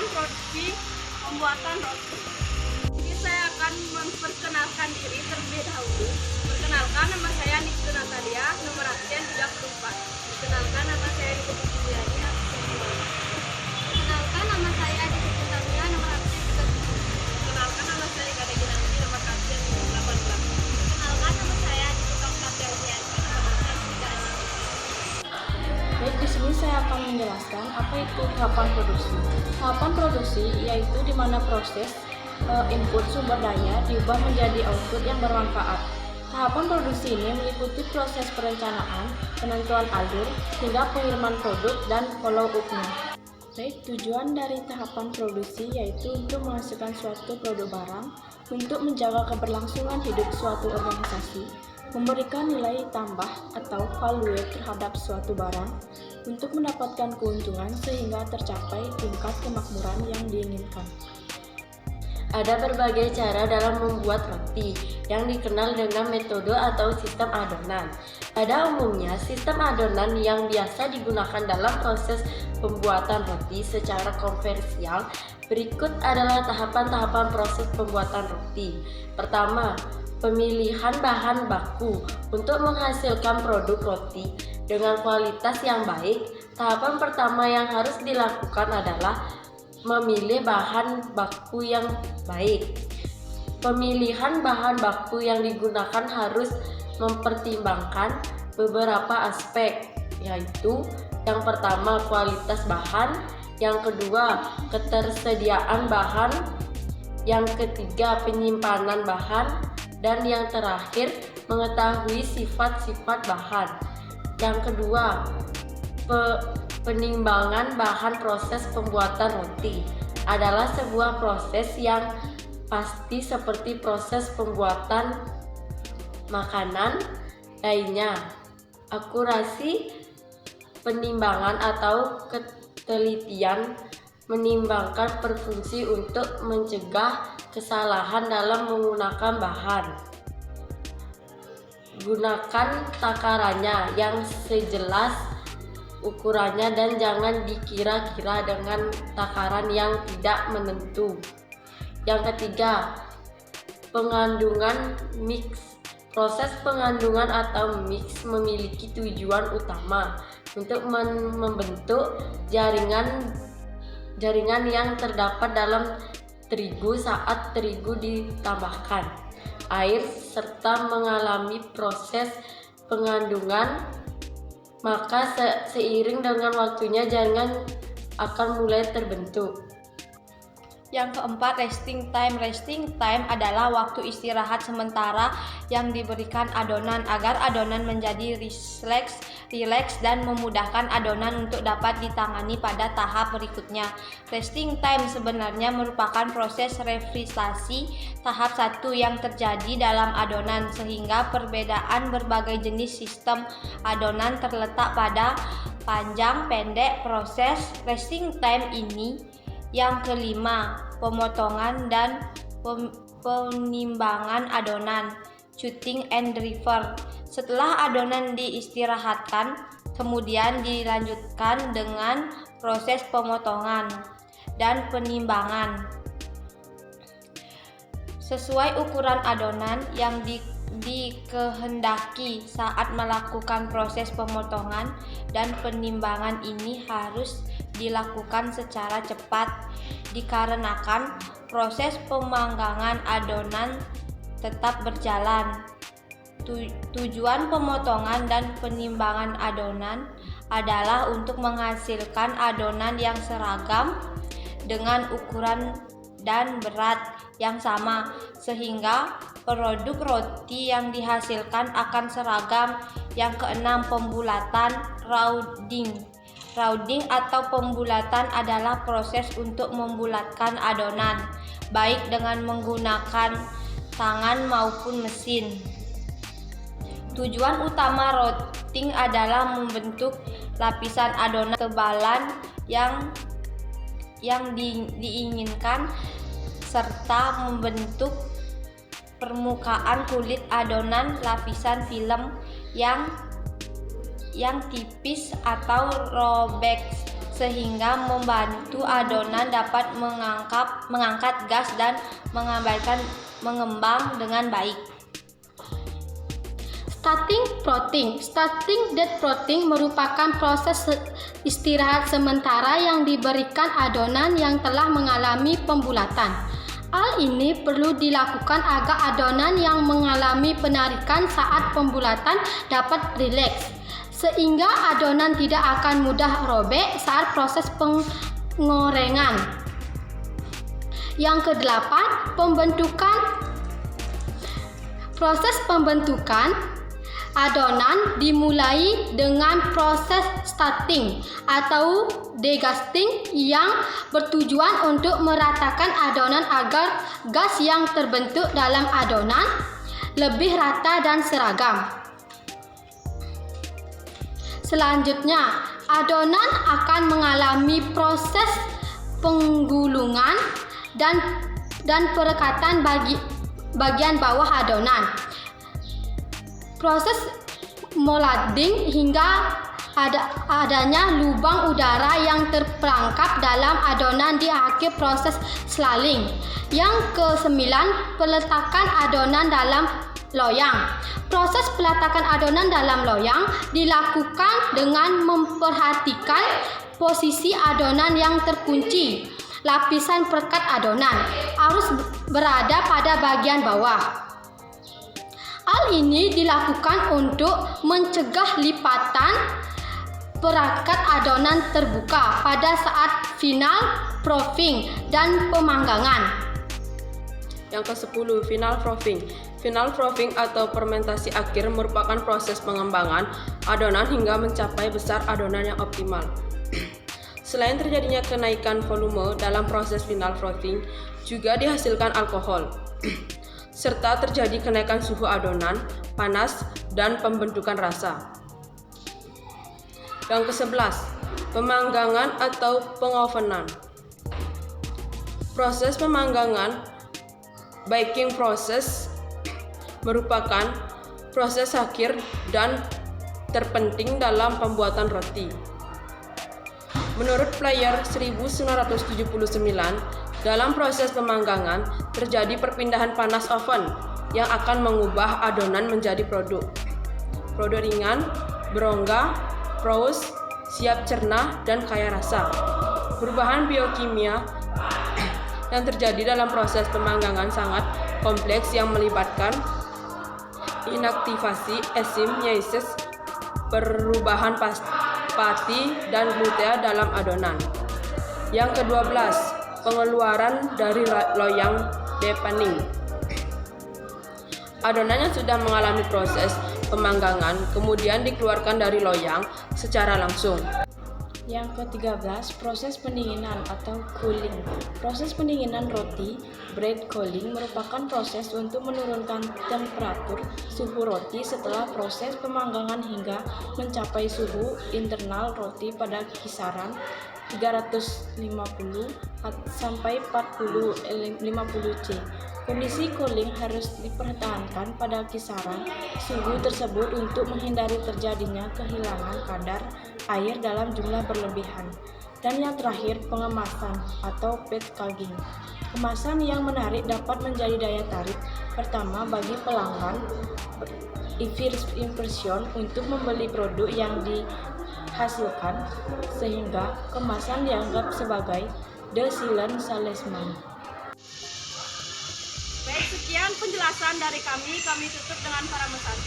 tahapan produksi pembuatan roti. Jadi saya akan memperkenalkan diri terlebih dahulu. Perkenalkan, nama saya Niki Natalia, nomor absen 34. Perkenalkan, nama saya Niki Natalia, absen 2. Perkenalkan, nama saya Niki Natalia, nomor absen 37. Perkenalkan, nama saya Gada Ginanti, nomor absen 18. Perkenalkan, nama saya Niki Natalia, nomor absen 36. Baik, di sini saya akan menjelaskan apa itu tahapan produksi. Tahapan produksi yaitu di mana proses input sumber daya diubah menjadi output yang bermanfaat. Tahapan produksi ini meliputi proses perencanaan, penentuan alur, hingga pengiriman produk dan follow up-nya. Baik, tujuan dari tahapan produksi yaitu untuk menghasilkan suatu produk barang, untuk menjaga keberlangsungan hidup suatu organisasi, memberikan nilai tambah atau value terhadap suatu barang, untuk mendapatkan keuntungan sehingga tercapai tingkat kemakmuran yang diinginkan. Ada berbagai cara dalam membuat roti yang dikenal dengan metode atau sistem adonan. Pada umumnya, sistem adonan yang biasa digunakan dalam proses pembuatan roti secara konvensional berikut adalah tahapan-tahapan proses pembuatan roti. Pertama, pemilihan bahan baku. Untuk menghasilkan produk roti dengan kualitas yang baik, tahapan pertama yang harus dilakukan adalah memilih bahan baku yang baik. Pemilihan bahan baku yang digunakan harus mempertimbangkan beberapa aspek, yaitu yang pertama kualitas bahan, yang kedua ketersediaan bahan, yang ketiga penyimpanan bahan, dan yang terakhir mengetahui sifat-sifat bahan. Yang kedua, penimbangan bahan. Proses pembuatan roti adalah sebuah proses yang pasti seperti proses pembuatan makanan lainnya. Akurasi penimbangan atau ketelitian menimbangkan berfungsi untuk mencegah kesalahan dalam menggunakan bahan. Gunakan takarannya yang sejelas ukurannya dan jangan dikira-kira dengan takaran yang tidak menentu. Yang ketiga, pengandungan mix. Proses pengandungan atau mix memiliki tujuan utama untuk membentuk jaringan yang terdapat dalam terigu saat terigu ditambahkan air serta mengalami proses pengandungan, maka seiring dengan waktunya jaringan akan mulai terbentuk. Yang keempat, resting time. Resting time adalah waktu istirahat sementara yang diberikan adonan agar adonan menjadi rileks dan memudahkan adonan untuk dapat ditangani pada tahap berikutnya. Resting time sebenarnya merupakan proses refrigerasi tahap 1 yang terjadi dalam adonan, sehingga perbedaan berbagai jenis sistem adonan terletak pada panjang pendek proses resting time ini. Yang kelima, pemotongan dan penimbangan adonan, cutting and deliver. Setelah adonan diistirahatkan, kemudian dilanjutkan dengan proses pemotongan dan penimbangan sesuai ukuran adonan yang dikehendaki. Saat melakukan proses pemotongan dan penimbangan ini harus dilakukan secara cepat dikarenakan proses pemanggangan adonan tetap berjalan. Tujuan pemotongan dan penimbangan adonan adalah untuk menghasilkan adonan yang seragam dengan ukuran dan berat yang sama, sehingga produk roti yang dihasilkan akan seragam. Yang keenam, pembulatan rounding. Rounding atau pembulatan adalah proses untuk membulatkan adonan, baik dengan menggunakan tangan maupun mesin. Tujuan utama rounding adalah membentuk lapisan adonan ketebalan yang diinginkan serta membentuk permukaan kulit adonan lapisan film yang tipis atau robek sehingga membantu adonan dapat mengangkat gas dan mengembang dengan baik. Starting dead protein merupakan proses istirahat sementara yang diberikan adonan yang telah mengalami pembulatan. Hal ini perlu dilakukan agar adonan yang mengalami penarikan saat pembulatan dapat rileks, sehingga adonan tidak akan mudah robek saat proses penggorengan. Yang kedelapan, proses pembentukan adonan dimulai dengan proses starting atau degusting yang bertujuan untuk meratakan adonan agar gas yang terbentuk dalam adonan lebih rata dan seragam. Selanjutnya, adonan akan mengalami proses penggulungan dan perekatan bagian bawah adonan. Proses molding hingga adanya lubang udara yang terperangkap dalam adonan di akhir proses slaling. Yang kesembilan, peletakan adonan dalam loyang. Proses peletakan adonan dalam loyang dilakukan dengan memperhatikan posisi adonan yang terkunci. Lapisan perekat adonan harus berada pada bagian bawah. Hal ini dilakukan untuk mencegah lipatan perekat adonan terbuka pada saat final proofing dan pemanggangan. Yang ke-10, final proofing. Final proofing atau fermentasi akhir merupakan proses pengembangan adonan hingga mencapai besar adonan yang optimal. Selain terjadinya kenaikan volume dalam proses final proofing, juga dihasilkan alkohol, serta terjadi kenaikan suhu adonan, panas, dan pembentukan rasa. Yang ke-11, pemanggangan atau pengovenan. Proses pemanggangan, baking process, merupakan proses akhir dan terpenting dalam pembuatan roti. Menurut Player 1979, dalam proses pemanggangan terjadi perpindahan panas oven yang akan mengubah adonan menjadi produk ringan, berongga, prous, siap cerna, dan kaya rasa. Perubahan biokimia yang terjadi dalam proses pemanggangan sangat kompleks yang melibatkan inaktivasi enzim yeast, perubahan pati dan glutea dalam adonan. Yang ke-12, pengeluaran dari loyang depaning. Adonan yang sudah mengalami proses pemanggangan kemudian dikeluarkan dari loyang secara langsung. Yang ke-13, proses pendinginan atau cooling. Proses pendinginan roti, bread cooling, merupakan proses untuk menurunkan temperatur suhu roti setelah proses pemanggangan hingga mencapai suhu internal roti pada kisaran 350 sampai 50 C. Kondisi cooling harus dipertahankan pada kisaran suhu tersebut untuk menghindari terjadinya kehilangan kadar air dalam jumlah berlebihan. Dan yang terakhir, pengemasan atau packaging. Kemasan yang menarik dapat menjadi daya tarik pertama bagi pelanggan impression untuk membeli produk yang dihasilkan, sehingga kemasan dianggap sebagai the silent salesman. Baik, sekian penjelasan dari kami tutup dengan para mesana.